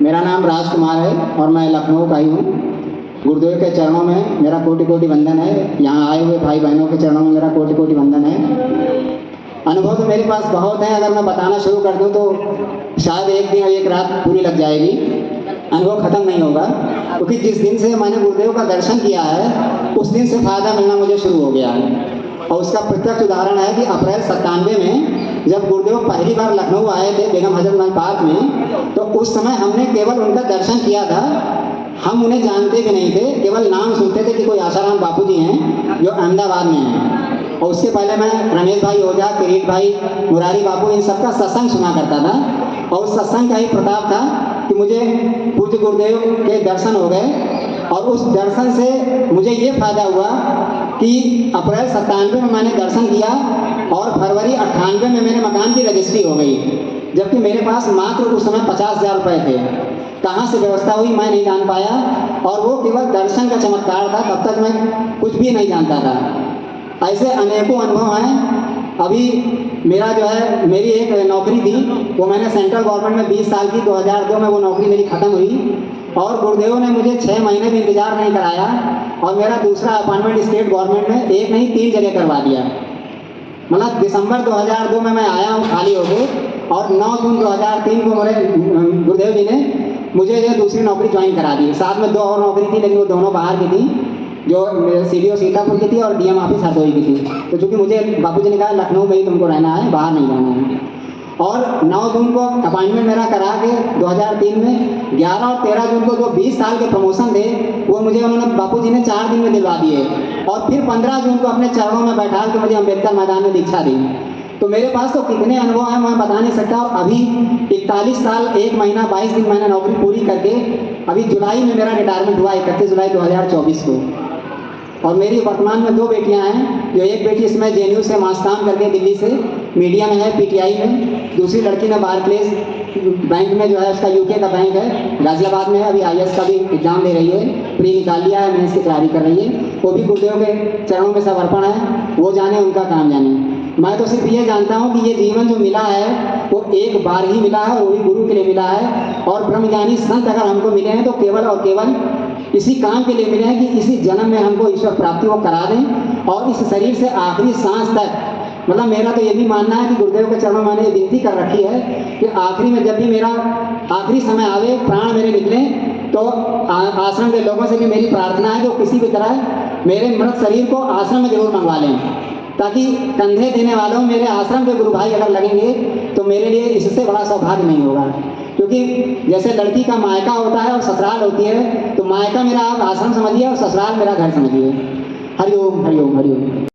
मेरा नाम राजकुमार है और मैं लखनऊ का ही हूँ। गुरुदेव के चरणों में मेरा कोटि कोटि वंदन है। यहाँ आए हुए भाई बहनों के चरणों में मेरा कोटि कोटि वंदन है। अनुभव तो मेरे पास बहुत है, अगर मैं बताना शुरू कर दूँ तो शायद एक दिन और एक रात पूरी लग जाएगी, अनुभव ख़त्म नहीं होगा। क्योंकि जिस दिन से मैंने गुरुदेव का दर्शन किया है उस दिन से फ़ायदा मिलना मुझे शुरू हो गया है। और उसका प्रत्यक्ष उदाहरण है कि अप्रैल 97 में जब गुरुदेव पहली बार लखनऊ आए थे बेगम हजरत महल पार्क में, तो उस समय हमने केवल उनका दर्शन किया था। हम उन्हें जानते भी नहीं थे, केवल नाम सुनते थे कि कोई आशाराम बापू जी हैं जो अहमदाबाद में हैं। और उसके पहले मैं रमेश भाई ओझा, किरीट भाई, मुरारी बापू, इन सबका सत्संग सुना करता था। और उस सत्संग का ही प्रताप था कि मुझे पूज्य गुरुदेव के दर्शन हो गए। और उस दर्शन से मुझे ये फायदा हुआ कि अप्रैल 97 में मैंने दर्शन किया और फरवरी 98 में मेरे मकान की रजिस्ट्री हो गई, जबकि मेरे पास मात्र उस समय 50,000 रुपये थे। कहाँ से व्यवस्था हुई मैं नहीं जान पाया, और वो केवल दर्शन का चमत्कार था, तब तक मैं कुछ भी नहीं जानता था। ऐसे अनेकों अनुभव हैं। अभी मेरा जो है, मेरी एक नौकरी थी, वो मैंने सेंट्रल गवर्नमेंट में 20 साल की, 2002 में वो नौकरी मेरी ख़त्म हुई। और गुरुदेव ने मुझे 6 महीने भी इंतजार नहीं कराया और मेरा दूसरा अपॉइंटमेंट स्टेट गवर्नमेंट में एक नहीं 3 जगह करवा दिया। मतलब दिसंबर 2002 में मैं आया हूँ खाली होके, और 9 जून 2003 को मेरे गुरुदेव जी ने मुझे जो दूसरी नौकरी ज्वाइन करा दी। साथ में 2 और नौकरी थी, लेकिन वो दोनों बाहर की थी, जो CDO सीतापुर की थी और DM ऑफिस हरदोई की थी। तो चूँकि मुझे बापूजी ने कहा लखनऊ में ही तुमको रहना है, बाहर नहीं जाना है। और 9 जून को अपॉइंटमेंट मेरा करा के 2003 में 11 और 13 जून को जो 20 साल के प्रमोशन थे वो मुझे उन्होंने बापूजी ने 4 दिन में दिलवा दिए। और फिर 15 जून को अपने चरणों में बैठा के मुझे अम्बेडकर मैदान में दीक्षा दी। तो मेरे पास तो कितने अनुभव हैं मैं बता नहीं सकता। अभी 41 साल 1 महीना 22 दिन मैंने नौकरी पूरी करके, अभी जुलाई में मेरा रिटायरमेंट हुआ, 31 जुलाई 2024 को। और मेरी वर्तमान में 2 बेटियां हैं, जो एक बेटी इसमें JNU से मास काम करके दिल्ली से मीडिया में है, PTI में। दूसरी लड़की ने बार्कलेज बैंक में जो है, उसका UK का बैंक है, गाजियाबाद में है। अभी IAS का भी एग्जाम दे रही है, प्री निकाल लिया है, मेंस की तैयारी कर रही है। वो भी गुरुदेव के चरणों में समर्पण है, वो जाने उनका काम जाने। मैं तो सिर्फ ये जानता हूँ कि ये जीवन जो मिला है वो एक बार ही मिला है, वो भी गुरु के लिए मिला है। और ब्रह्मज्ञानी संत अगर हमको मिले हैं तो केवल और केवल इसी काम के लिए मिले हैं कि इसी जन्म में हमको ईश्वर प्राप्ति वो करा दें, और इस शरीर से आखिरी सांस तक। मतलब मेरा तो ये भी मानना है कि गुरुदेव के चरणों में मैंने विनती कर रखी है कि आखिरी में जब भी मेरा आखिरी समय आवे, प्राण मेरे निकले, तो आश्रम के लोगों से भी मेरी प्रार्थना है कि वो किसी भी तरह मेरे मृत शरीर को आश्रम में जरूर मंगवा लें, ताकि कंधे देने वालों मेरे आश्रम के गुरु भाई अगर लगेंगे तो मेरे लिए इससे बड़ा सौभाग्य नहीं होगा। क्योंकि जैसे लड़की का मायका होता है और ससुराल होती है, तो मायका मेरा आप आश्रम समझिए और ससुराल मेरा घर समझिए। हरिओम हरिओम हरिओम।